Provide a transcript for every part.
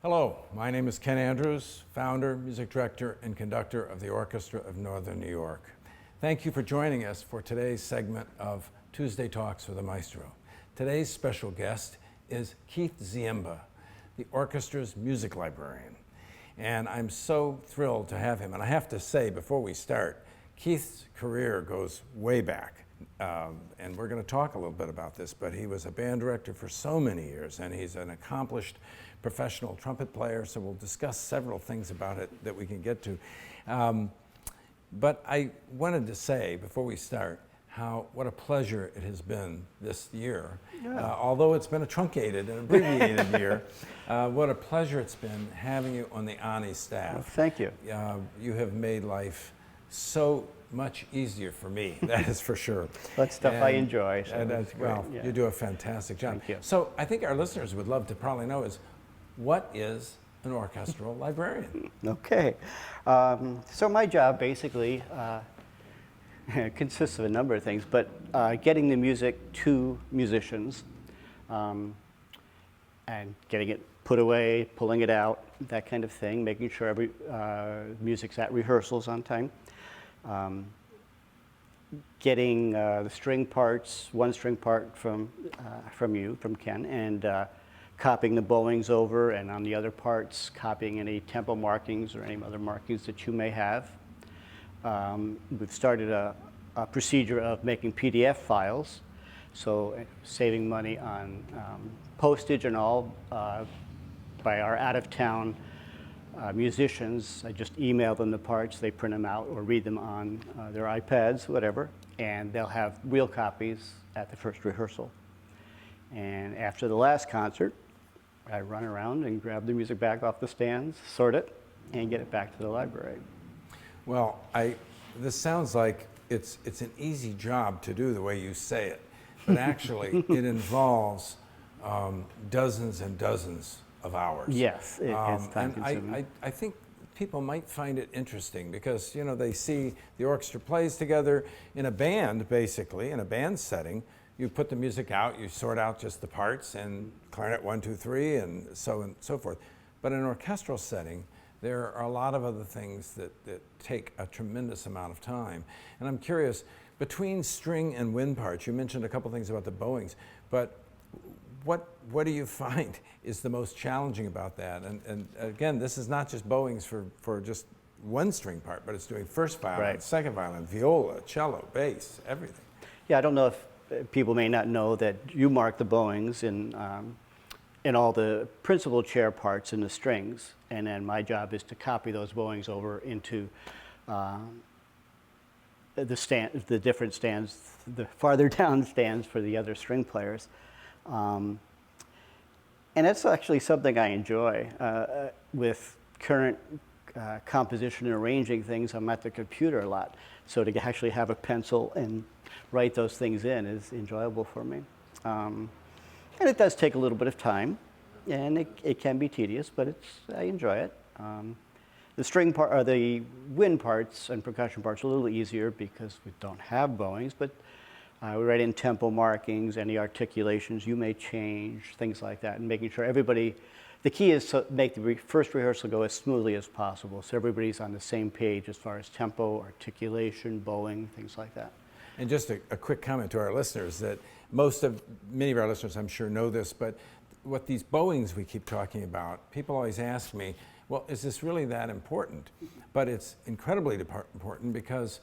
Hello, my name is Ken Andrews, founder, music director, and conductor of the Orchestra of Northern New York. Thank you for joining us for today's segment of Tuesday Talks with the Maestro. Today's special guest is Keith Ziemba, the orchestra's music librarian. And I'm so thrilled to have him. And I have to say, before we start, Keith's career goes way back. And we're going to talk a little bit about this, but he was a band director for so many years, and he's an accomplished professional trumpet player, so we'll discuss several things about it that we can get to. But I wanted to say, before we start, what a pleasure it has been this year. Yeah. Although it's been a truncated and abbreviated year, what a pleasure it's been having you on the ONNY staff. Well, thank you. You have made life so much easier for me, that is for sure. That's stuff I enjoy. So well, yeah. You do a fantastic job. Thank you. So I think our listeners would love to probably know is, what is an orchestral librarian? Okay. So my job basically consists of a number of things, but getting the music to musicians and getting it put away, pulling it out, that kind of thing, making sure every music's at rehearsals on time. Getting the string parts, one string part from Ken, and copying the boeings over, and on the other parts, copying any tempo markings or any other markings that you may have. We've started a procedure of making PDF files, so saving money on postage and all by our out-of-town musicians. I just email them the parts, they print them out or read them on their iPads, whatever, and they'll have real copies at the first rehearsal. And after the last concert, I run around and grab the music back off the stands, sort it, and get it back to the library. Well, this sounds like it's an easy job to do the way you say it, but actually it involves dozens and dozens of hours. Yes, it's time consuming. And I think people might find it interesting because, they see the orchestra plays together in a band, basically, in a band setting. You put the music out, you sort out just the parts, and clarinet 1, 2, 3, and so forth. But in an orchestral setting, there are a lot of other things that take a tremendous amount of time. And I'm curious, between string and wind parts, you mentioned a couple things about the boeings, but what do you find is the most challenging about that? And again, this is not just boeings for just one string part, but it's doing first violin, right, second violin, viola, cello, bass, everything. Yeah, I don't know if people may not know that you mark the boeings in all the principal chair parts in the strings, and then my job is to copy those boeings over into the different stands, the farther down stands for the other string players. And that's actually something I enjoy. With current composition and arranging things, I'm at the computer a lot. So to actually have a pencil and write those things in is enjoyable for me. And it does take a little bit of time, and it can be tedious, but I enjoy it. The string part, or the wind parts and percussion parts are a little easier because we don't have boeings, but we write in tempo markings, any articulations you may change, things like that, and making sure the key is to make the first rehearsal go as smoothly as possible, so everybody's on the same page as far as tempo, articulation, bowing, things like that. And just a quick comment to our listeners that many of our listeners, I'm sure, know this, but what these boeings we keep talking about, people always ask me, well, is this really that important? But it's incredibly important because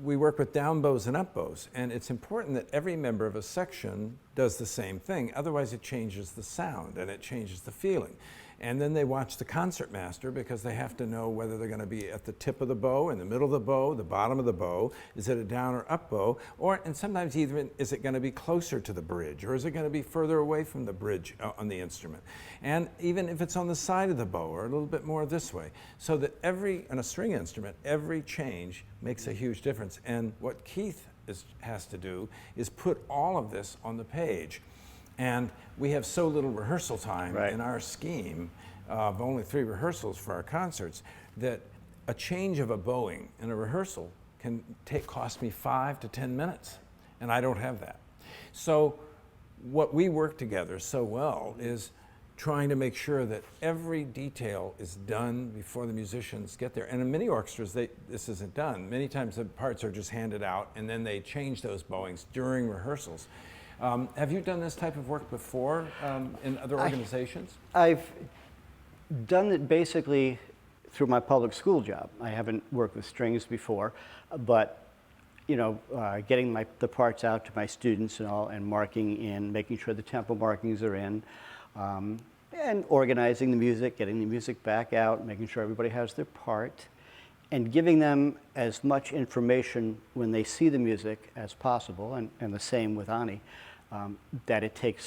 we work with down bows and up bows, and it's important that every member of a section does the same thing. Otherwise, it changes the sound and it changes the feeling. And then they watch the concertmaster because they have to know whether they're going to be at the tip of the bow, in the middle of the bow, the bottom of the bow, is it a down or up bow, and sometimes even is it going to be closer to the bridge, or is it going to be further away from the bridge on the instrument? And even if it's on the side of the bow or a little bit more this way, so that on a string instrument, every change makes a huge difference. And what Keith has to do is put all of this on the page. And we have so little rehearsal time in our scheme of only 3 rehearsals for our concerts that a change of a bowing in a rehearsal can cost me 5 to 10 minutes, and I don't have that. So what we work together so well is trying to make sure that every detail is done before the musicians get there. And in many orchestras, this isn't done. Many times the parts are just handed out and then they change those boeings during rehearsals. Have you done this type of work before in other organizations? I've done it basically through my public school job. I haven't worked with strings before, but getting the parts out to my students and all, and marking in, making sure the tempo markings are in, and organizing the music, getting the music back out, making sure everybody has their part, and giving them as much information when they see the music as possible, and the same with ONNY, that it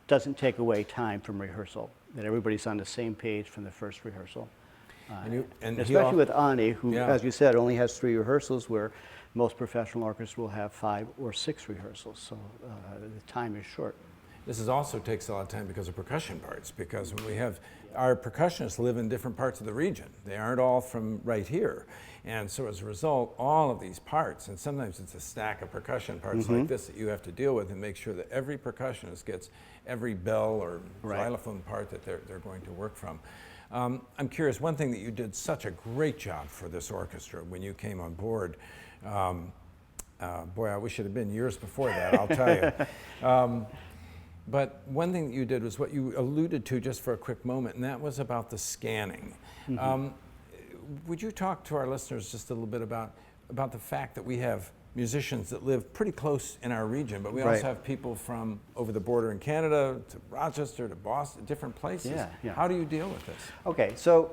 doesn't take away time from rehearsal, that everybody's on the same page from the first rehearsal. And especially with ONNY, who, Yeah. as you said, only has 3 rehearsals, where most professional orchestras will have 5 or 6 rehearsals, so the time is short. This also takes a lot of time because of percussion parts, because when we have, our percussionists live in different parts of the region. They aren't all from right here. And so as a result, all of these parts, and sometimes it's a stack of percussion parts like this that you have to deal with and make sure that every percussionist gets every bell or xylophone part that they're going to work from. I'm curious, one thing that you did such a great job for this orchestra when you came on board, boy, I wish it had been years before that, I'll tell you. But one thing that you did was what you alluded to just for a quick moment, and that was about the scanning. Would you talk to our listeners just a little bit about the fact that we have musicians that live pretty close in our region, but we also have people from over the border in Canada to Rochester to Boston, different places. Yeah. How do you deal with this? Okay, so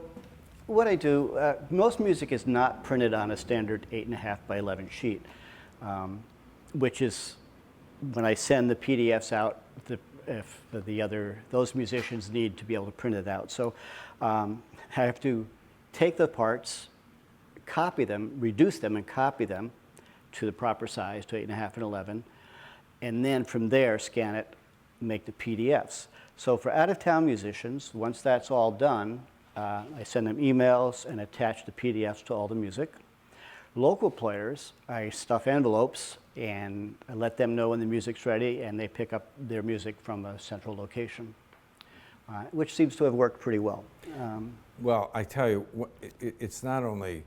what I do, most music is not printed on a standard 8.5 by 11 sheet, which is when I send the PDFs out, if those musicians need to be able to print it out. So I have to take the parts, copy them, reduce them and copy them to the proper size, to 8.5 and 11, and then from there scan it, make the PDFs. So for out-of-town musicians, once that's all done, I send them emails and attach the PDFs to all the music. Local players, I stuff envelopes and I let them know when the music's ready, and they pick up their music from a central location, which seems to have worked pretty well. Well, I tell you, it's not only,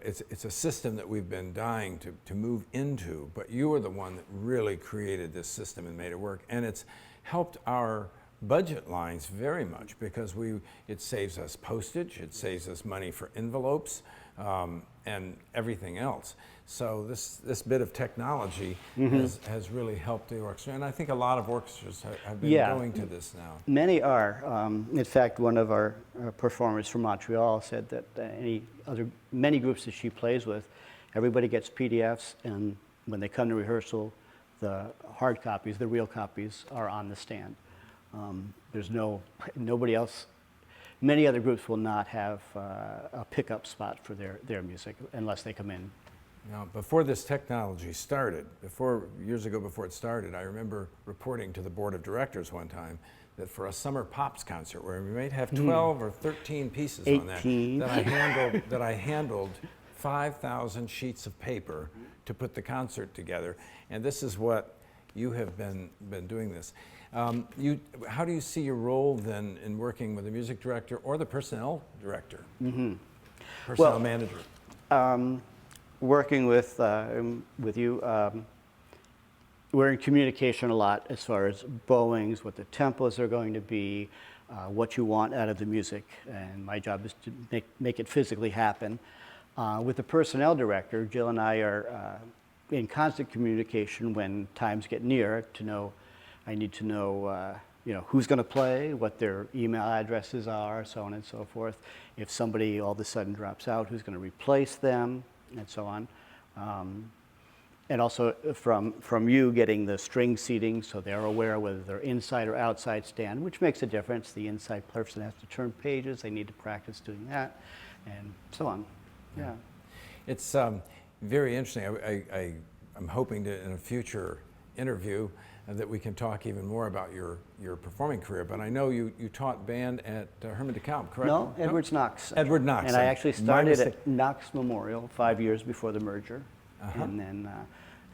it's a system that we've been dying to move into, but you were the one that really created this system and made it work. And it's helped our budget lines very much, because it saves us postage, it saves us money for envelopes, and everything else. So this bit of technology has really helped the orchestra, and I think a lot of orchestras have been going to this now. Many are. In fact, one of our performers from Montreal said that many groups that she plays with, everybody gets PDFs, and when they come to rehearsal, the hard copies, the real copies, are on the stand. There's nobody else. Many other groups will not have a pickup spot for their music unless they come in. Now, before this technology started, years ago before it started, I remember reporting to the board of directors one time that for a summer Pops concert, where we might have 12 or 13 pieces 18. on that I handled 5,000 sheets of paper to put the concert together. And this is what you have been doing this. How do you see your role then in working with the music director or the personnel director, personnel manager? Working with you, we're in communication a lot as far as boeings, what the tempos are going to be, what you want out of the music, and my job is to make it physically happen. With the personnel director, Jill and I are in constant communication when times get near to know. I need to know, who's going to play, what their email addresses are, so on and so forth. If somebody all of a sudden drops out, who's going to replace them, and so on. And also from you getting the string seating, so they're aware whether they're inside or outside stand, which makes a difference. The inside person has to turn pages. They need to practice doing that, and so on. Yeah. It's very interesting. I'm hoping to, in a future interview, that we can talk even more about your performing career. But I know you taught band at Herman DeKalb, correct? No, Edwards-Knox. Edwards-Knox. And I actually started at Knox Memorial 5 years before the merger. And then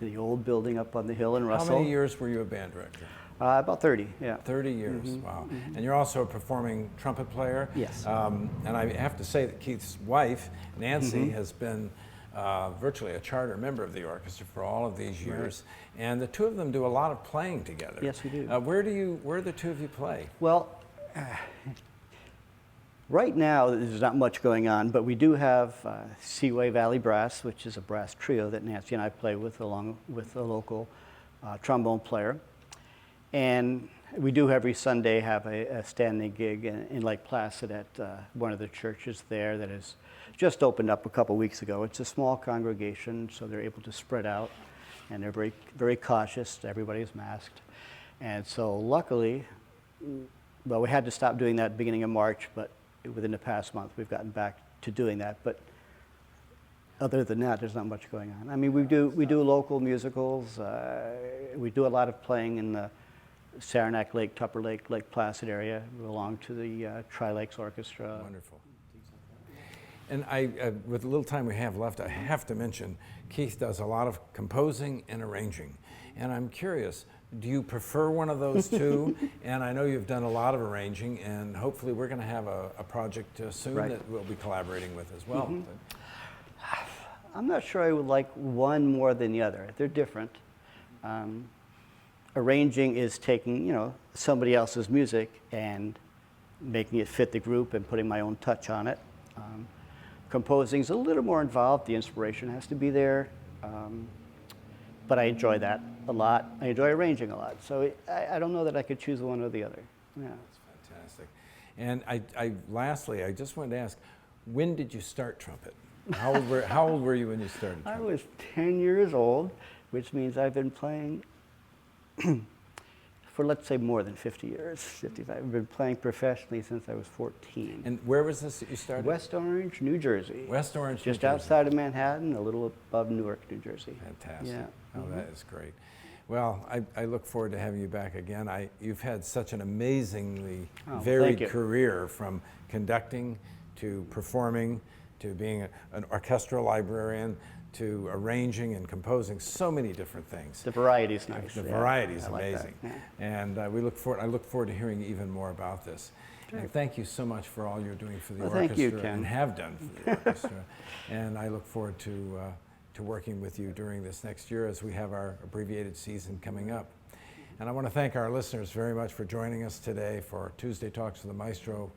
the old building up on the hill in Russell. How many years were you a band director? About 30, yeah. 30 years, wow. And you're also a performing trumpet player. Yes. And I have to say that Keith's wife, Nancy, has been virtually a charter member of the orchestra for all of these years. Right. And the two of them do a lot of playing together. Yes, we do. Where do the two of you play? Well, right now there's not much going on, but we do have Seaway Valley Brass, which is a brass trio that Nancy and I play with along with a local trombone player. And we do every Sunday have a standing gig in Lake Placid at one of the churches there that has just opened up a couple weeks ago. It's a small congregation, so they're able to spread out, and they're very, very cautious. Everybody's masked. And so luckily, well, we had to stop doing that at the beginning of March, but within the past month, we've gotten back to doing that. But other than that, there's not much going on. I mean, we do local musicals. We do a lot of playing in the Saranac Lake, Tupper Lake, Lake Placid area. We belong to the Lights Orchestra. Wonderful. And with the little time we have left, I have to mention, Keith does a lot of composing and arranging. And I'm curious, do you prefer one of those two? And I know you've done a lot of arranging, and hopefully we're going to have a project soon that we'll be collaborating with as well. I'm not sure I would like one more than the other. They're different. Arranging is taking, somebody else's music and making it fit the group and putting my own touch on it. Composing is a little more involved. The inspiration has to be there. But I enjoy that a lot. I enjoy arranging a lot. So I don't know that I could choose one or the other. Yeah. That's fantastic. And lastly, I just wanted to ask, when did you start trumpet? How old were you when you started trumpet? I was 10 years old, which means I've been playing for, let's say, more than 50 years, 55. I've been playing professionally since I was 14. And where was this that you started? West Orange, New Jersey. West Orange, Just New Jersey. outside of Manhattan, a little above Newark, New Jersey. Fantastic. Yeah. Oh, that is great. Well, I look forward to having you back again. You've had such an amazingly varied career, from conducting to performing to being an orchestra librarian to arranging and composing, so many different things. The variety is nice. The variety is I like amazing. that. Yeah. And I look forward to hearing even more about this. And thank you so much for all you're doing for the orchestra, thank you, Ken. and have done for the orchestra. And I look forward to working with you during this next year as we have our abbreviated season coming up. And I want to thank our listeners very much for joining us today for Tuesday Talks with the Maestro.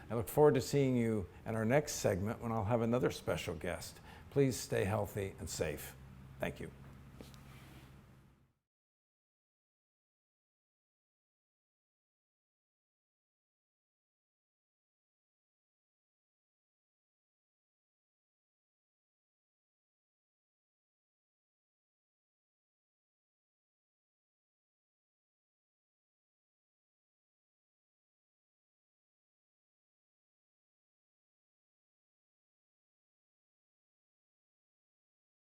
I look forward to seeing you in our next segment when I'll have another special guest. Please stay healthy and safe. Thank you.